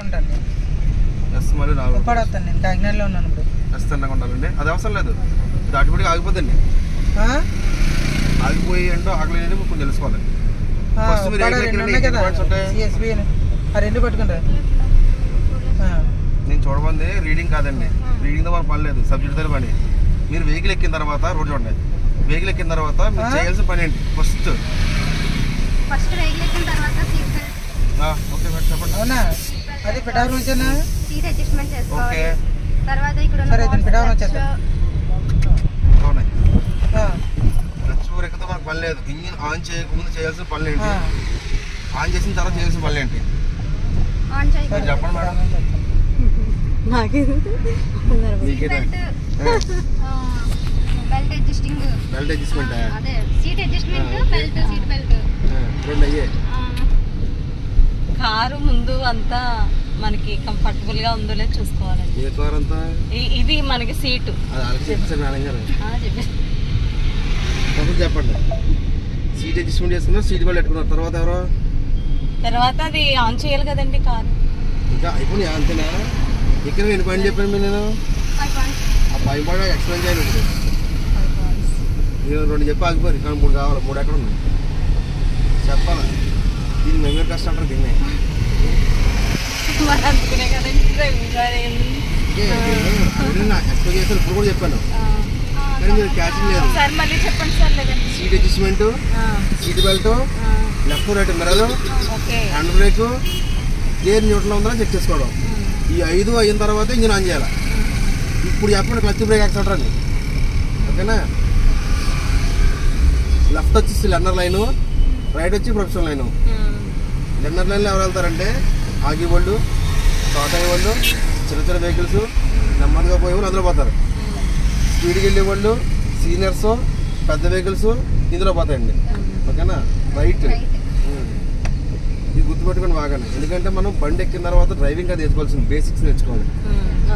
ఉంటాను మళ్ళీ పడతాను నేను కాకినాడలో ఉన్నాను ఇప్పుడు ఖచ్చితంగా ఉండాలండి. అది అవసరం లేదు, దాటిపడికి ఆగిపోద్దండి. ఆగిపోయి ఏంటో ఆగలేదు కొంచెం తెలుసుకోవాలి. రెండు పట్టుకుంటా. నేను చూడబంది రీడింగ్ కాదండి, రీడింగ్తో మన పని లేదు, సబ్జెక్ట్తో పని. మీరు వెహికల్ ఎక్కిన తర్వాత రోడ్ చూడండి, వెహికల్ ఎక్కిన తర్వాత మీరు చేయాల్సిన పని ఏంటి? ఫస్ట్ వెహికల్ ఎక్కిన తర్వాత ఓకే మేడం చెప్పండి. అవునా, అది పిటారు వచ్చానా? సీట్ అడ్జస్ట్మెంట్ చేసుకోవాలి. తర్వాత ఇక్కడ పిటారు వచ్చేస్తా. ఎక్కితే మనకు పని లేదు. ఇంజిన్ ఆన్ చేయకముందు చేయాల్సిన పనులు ఏంటి, ఆన్ చేసిన తర్వాత చేయాల్సిన పనులు ఏంటి చెప్పండి madam. Belt adjusting, belt adjustment, అదే seat adjustment, belt, seat belt రెండు అయ్యే. కారు ముందు అంతా మనకి కంఫర్టబుల్ గా ఉందో లేదో చూసుకోవాలండి. ఏ కార్ అంతా ఇది మనకి సీటు చెప్పండి. సీట్ అడ్జస్ట్మెంట్ చేసుకున్నారు, సీట్ బెల్ట్ పెట్టుకున్నారు, తర్వాత ఎవరో తర్వాత అది ఆన్ చేయాలి కదండి కారు. ఇంకా అయిపోయి అంతేనా? ఇక్కడ ఎన్ని పాయింట్ చెప్పాను మీరు? నేను ఆ 5 పాయింట్ ఎక్స్ప్లెయిన్ చేయాలి. నేను 2 చెప్పి ఆగిపోయి, కానీ 3 కావాలి. 3 ఎక్కడ ఉన్నాయి చెప్పాలా? దీన్ని మెమరీ కష్టం అంటారు. దీన్ని అందుకునే కదండి ఎక్స్ప్లెయిన్ చేస్తాను. ఇప్పుడు కూడా చెప్పాను, కానీ మీరు క్యాచింగ్ లేదు. మళ్ళీ చెప్పండి సార్. లేదండి seat adjustment, seat belt, left right mirror, hand brake, gear neutral ఉందని చెక్ చేసుకోవడం. ఈ 5 అయిన తర్వాత ఇంజిన్ ఆన్ చేయాలి. ఇప్పుడు చెప్పండి క్లచ్ బ్రేక్ యాక్సిలేటర్ అని. ఓకేనా? లెఫ్ట్ వచ్చి లెర్నర్ లైను, రైట్ వచ్చి ప్రొఫెషనల్ లైను. లెర్నర్ లైన్లో ఎవరు వెళ్తారంటే ఆగి వాళ్ళు, స్టార్ట్ అయ్యే వాళ్ళు, చిన్న చిన్న వెహికల్స్, నెమ్మదిగా పోయే వాళ్ళు అందులో పోతారు. స్పీడ్కి వెళ్ళే వాళ్ళు, సీనియర్స్, పెద్ద వెహికల్స్ ఇందులో పోతాయండి. ఓకేనా? రైట్. ఇది గుర్తుపెట్టుకుని బాగానే, ఎందుకంటే మనం బండి ఎక్కిన తర్వాత డ్రైవింగ్ అది నేర్చుకోవాల్సింది, బేసిక్స్ నేర్చుకోవాలి.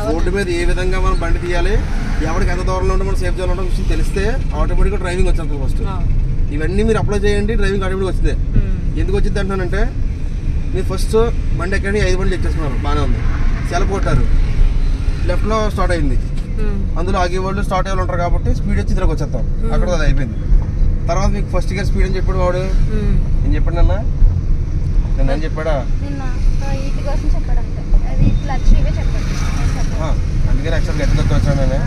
రోడ్డు మీద ఏ విధంగా మనం బండి తీయాలి, ఎవరికి ఎంత దూరంలో ఉంటే మనం సేఫ్ జోన్లో ఉండడం విషయం తెలిస్తే ఆటోమేటిక్గా డ్రైవింగ్ వచ్చేస్తుంది. ఫస్ట్ ఇవన్నీ మీరు అప్లై చేయండి, డ్రైవింగ్ ఆటోమేటిక్గా వచ్చింది. ఎందుకు వచ్చింది అంటున్నానంటే, మీరు ఫస్ట్ బండి ఎక్కడి 5 బండ్లు ఎక్కేసుకున్నారు, బాగానే ఉంది. సెలవు కొట్టారు, లెఫ్ట్లో స్టార్ట్ అయింది, అందులో ఆగేవాళ్ళు స్టార్ట్ అయ్యేవాళ్ళు ఉంటారు కాబట్టి స్పీడ్ వచ్చి ఇద్దరికి వచ్చేస్తాం. అక్కడ అది అయిపోయింది. తర్వాత మీకు ఫస్ట్ గేర్ స్పీడ్ అని చెప్పాడు వాడు. నేను చెప్పండి అన్న, నేను ఏం చెప్పాడా? అందుకని యాక్చువల్గా ఎట్లా వచ్చాను నేను.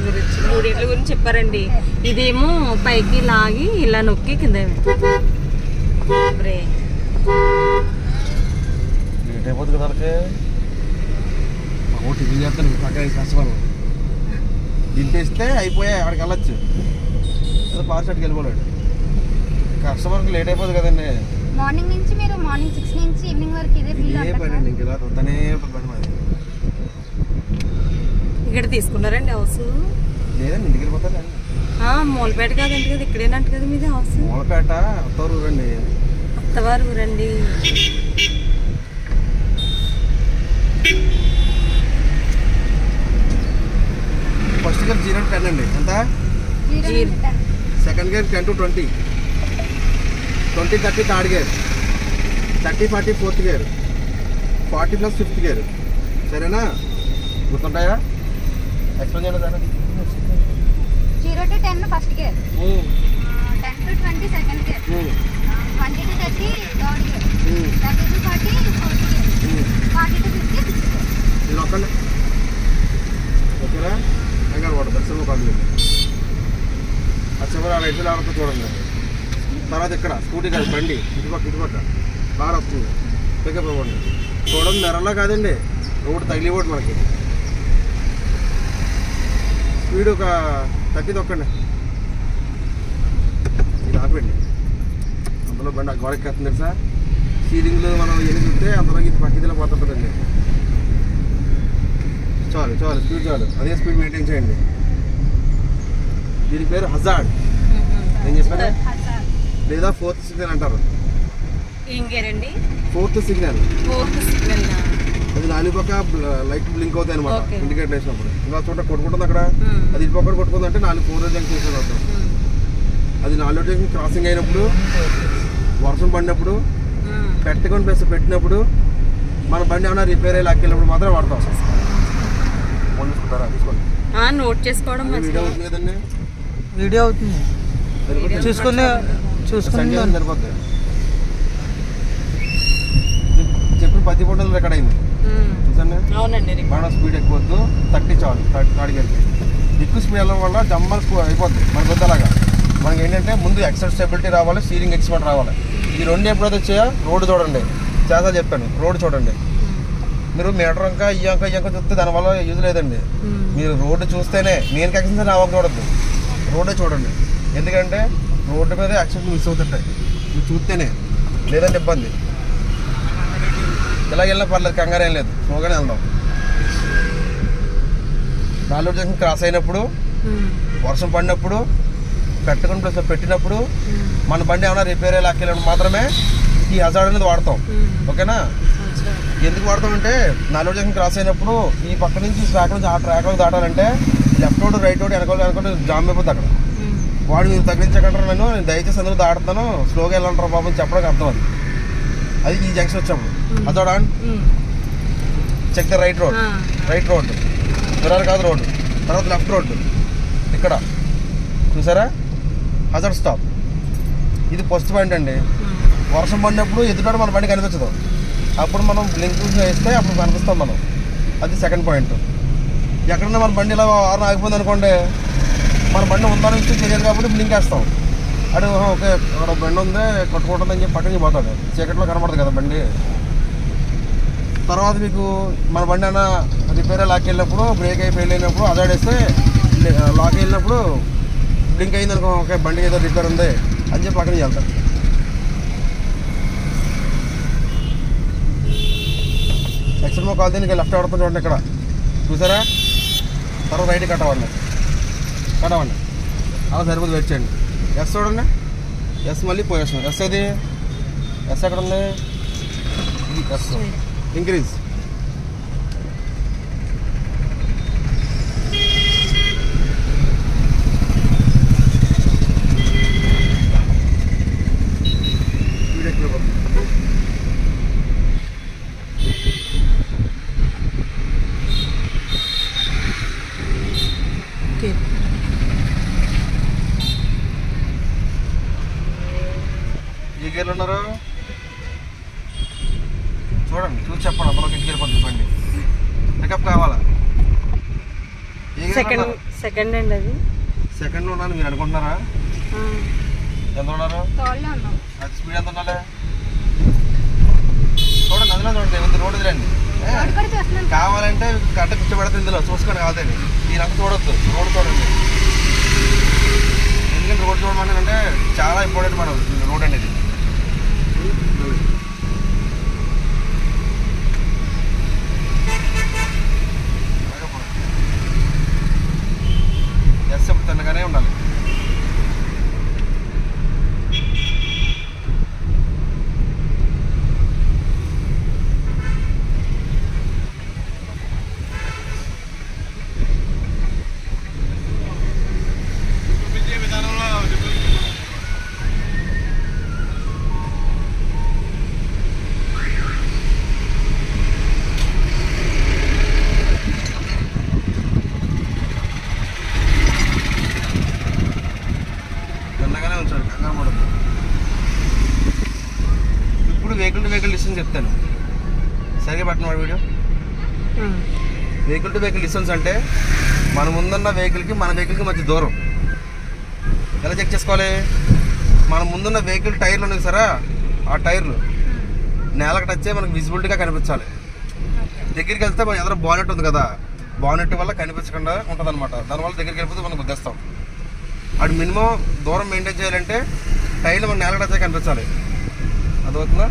గురించి 3 గురించి చెప్పారండి. ఇదేమో పైకి లాగి ఇలా నొక్కి కింద బ్రేక్. లేట్ అయిపోతుంది కదా టిఫిన్ చేస్తాను పక్క కష్టపడదు. దింపేస్తే అయిపోయాయి, అక్కడికి వెళ్ళొచ్చు. ఏదో ఫాస్ట్ అటుకి వెళ్ళిపోలేడు. కస్టమర్కి లేట్ అయిపోతుంది కదండి. మార్నింగ్ నుంచి మీరు మార్నింగ్ 6 నుంచి ఈవినింగ్ వరకు ఇదే పని అండి. ఇంక ఇలా తనే పని మాది. ఇక్కడ తీసుకున్నారండి హౌస్? లేదండి, ఇంటికి వెళ్ళిపోతారు. మూలపేట కాదండి కదా, ఇక్కడేనంట కదా మీది హౌస్? మూలపేట అత్తవారు ఊరండి. అత్తవారు ఊరండి. ఫస్ట్ గేర్ 0 to 10 అండి. ఎంత? Second gear 10 to 20, 20, 30 third gear, 30, 40 fourth gear, 40 plus 5th gear. సరేనా? గుర్తుంటాయా? ఎక్స్ప్లెయిన్ చేయండి sir. 0 to 10 first gear, 10 to 20 second gear, 20 to 30 third gear, 30 to 40 fourth gear, 40 to 50 fifth gear. నేను ఒక్కడే. ఓకేనా? కంగారు పడదు, దర్శనం కాదు. ఆ చివరి రైట్ సైడ్ ఎవరితో చూడండి. తర్వాత ఇక్కడ స్కూటీ కాదు, బండి ఇటుపక్క కార్ వస్తుంది, పికప్ ఇవ్వండి. చూడండి, నెరలా కాదండి, రోడ్డు తగిలిపోదు మనకి. స్పీడ్ ఒక 30 తొక్కండి. ఇది ఆపండి. అందులో బండి గోడకి వస్తుంది తెలుసా? సీలింగ్లో మనం ఎన్ని చూస్తే అందులో ఇది పక్కదిలో పోతుందండి. చాలు చాలు, స్పీడ్ చాలు, అదే స్పీడ్ మెయింటైన్ చేయండి. దీని పేరు హజార్డ్. ఏం చెప్పాను? లేదా 4th సిగ్నల్ అంటారు. Fourth signal. అది నాలుగు పక్క లైట్ బ్లింక్ అవుతాయి అనమాట, ఇండికేటర్ వేసినప్పుడు. ఇలా చోట కొట్టుకుంటుంది అక్కడ, అది ఇటు పక్కన కొట్టుకుందంటే 4 4 జంక్షన్ అవుతాం. అది 4వ జంక్షన్ క్రాసింగ్ అయినప్పుడు, వర్షం పడినప్పుడు, పెట్టకుండా ప్లస్ పెట్టినప్పుడు, మన బండి ఏమైనా రిపేర్ అయ్యి లాక్కెళ్ళినప్పుడు మాత్రం వాడతాం. తీసుకోండి. నోట్ చేసుకోవడం వీడియో అవుతుంది కదండి, వీడియో అవుతుంది చూసుకుంది సరిపోద్ది. చెప్పిన ప్రతి ఫోటోలు రికార్డ్ అయింది చూసండి. అవునండి. బాగా స్పీడ్ ఎక్కువ వద్దు, 30 చాలు. 30 వెళ్తే ఎక్కువ స్పీడ్ వెళ్ళడం వల్ల జమ్మల్ అయిపోద్ది మనకు వద్దలాగా. మనకి ఏంటంటే ముందు ఎక్సెల్ స్టెబిలిటీ రావాలి, స్టీరింగ్ ఎక్స్పర్ట్ రావాలి. ఈ రెండు ఎప్పుడైతే వచ్చాయో రోడ్డు చూడండి, చాలా చెప్పాను, రోడ్డు చూడండి. మీరు మీటర్ ఇంకా ఇయ్యంక చూస్తే దానివల్ల యూజ్ లేదండి. మీరు రోడ్డు చూస్తేనే, నేను యాక్సిడెంట్స్ నా చూడద్దు, రోడ్డే చూడండి. ఎందుకంటే రోడ్డు మీద యాక్సిడెంట్ మిస్ అవుతుంటాయి, మీరు చూస్తేనే, లేదంటే ఇబ్బంది. ఇలా వెళ్ళినా పర్లేదు, కంగారు ఏం లేదు, స్లోగానే వెళ్దాం. 4వ జంక్షన్ క్రాస్ అయినప్పుడు, వర్షం పడినప్పుడు, పెట్టకుండా ప్లస్ పెట్టినప్పుడు, మన బండి ఏమైనా రిపేర్ అయ్యి లాక్కెళ్ళినప్పుడు మాత్రమే ఈ హజార్డ్ అనేది వాడతాం. ఓకేనా? ఎందుకు వాడతామంటే 4వ జంక్షన్ క్రాస్ అయినప్పుడు ఈ పక్క నుంచి ట్రాక్ నుంచి ఆ ట్రాక్లోకి దాటాలంటే లెఫ్ట్ రోడ్ రైట్ రోడ్ వెనకాల జామ్ అయిపోతుంది అక్కడ. వాడు మీరు తగిలించకంటారు, నేను దయచేసి అందరూ దాటుతాను, స్లోగా వెళ్ళంటారు బాబు అని చెప్పడానికి అర్థం. అది ఈ జంక్షన్ వచ్చినప్పుడు అదోడా check the right road, right road mirror కాదు రోడ్డు, తర్వాత లెఫ్ట్ రోడ్డు ఇక్కడ చూసారా, హజార్డ్ స్టాప్. ఇది ఫస్ట్ పాయింట్ అండి. వర్షం పడినప్పుడు ఎదుటాడు మన బండి కనిపించదు, అప్పుడు మనం బ్లింక్ వేస్తే అప్పుడు కనిపిస్తాం మనం. అది సెకండ్ పాయింట్. ఎక్కడన్నా మన బండి ఇలా హార్న్ ఆగిపోయింది అనుకోండి, మన బండి ఉందని ఇచ్చి తెలియదు కాబట్టి బ్లింక్ వేస్తాం. అడు ఓకే అక్కడ బండి ఉంది కొట్టుకుంటుందని చెప్పి పక్కకి పోతాడు, చీకట్లో కనబడదు కదా బండి. తర్వాత మీకు మన బండి అయినా రిపేర్ లాక్ వెళ్ళినప్పుడు, బ్రేక్ అయి ఫెయిల్ అయినప్పుడు, అదాడేస్తే లాక్ వెళ్ళినప్పుడు బ్లింక్ అయింది అనుకో, ఓకే బండి ఏదో రిపేర్ ఉంది అని చెప్పి పక్కన వెళ్తాడు. ఎక్స్ట్రా కాల్ దీనికి లెఫ్ట్ ఆడుతుంది చూడండి ఇక్కడ చూసారా, తర్వాత రైట్ కట్టవండి అలా సరిపోతుంది. వెయిట్ చేయండి. ఎస్ చూడండి, ఎస్ మళ్ళీ పోయేస్తాం. ఎస్ అది ఎస్ ఎక్కడ ఉంది, ఇది ఎస్ ఇంక్రీజ్. ఏ గేర్లు ఉన్నారు చూడండి, చూసి చెప్పండి. అందులోకి ఇంటికి వెళ్ళిపోతుంది బండి. పికప్ కావాలా? సెకండ్ అండి. అది సెకండ్ ఉన్నాను మీరు అనుకుంటున్నారా? ఎంత ఉన్నారు? అది స్పీడ్ ఎంత ఉండాలి చూడండి, అందులో చూడండి. రోడ్డు రండి, కావాలంటే కట్ట కూర్చోబెడితే ఇందులో చూసుకొని కాదండి. మీరంతా చూడొద్దు, రోడ్డు చూడండి. ఎందుకంటే రోడ్డు చూడమని అంటే చాలా ఇంపార్టెంట్ మేడం రోడ్ అనేది. ఎస్ ఎప్పుడు తిన్నగానే ఉండాలి. ఇప్పుడు వెహికల్ టు వెహికల్ డిస్టెన్స్ చెప్తాను, సరిగా పట్టిన video. Vehicle to vehicle distance అంటే మన ముందున్న వెహికల్కి మన వెహికల్కి మధ్య దూరం. ఎలా చెక్ చేసుకోవాలి? మన ముందున్న వెహికల్ టైర్లు ఉన్నాయి సరే, ఆ టైర్లు నేలకు టచ్ అయ్యి మనకు విజిబిలిటీగా కనిపించాలి. దగ్గరికి వెళ్తే మన ఎదురు బానెట్ ఉంది కదా, బానెట్ వల్ల కనిపించకుండా ఉంటుంది అనమాట. దానివల్ల దగ్గరికి వెళ్ళిపోతే మనం గుద్దేస్తాం. అటు మినిమం దూరం మెయింటైన్ చేయాలంటే టైర్లు మన నేలకు టచ్ అయ్యి కనిపించాలి. అదవుతుందా?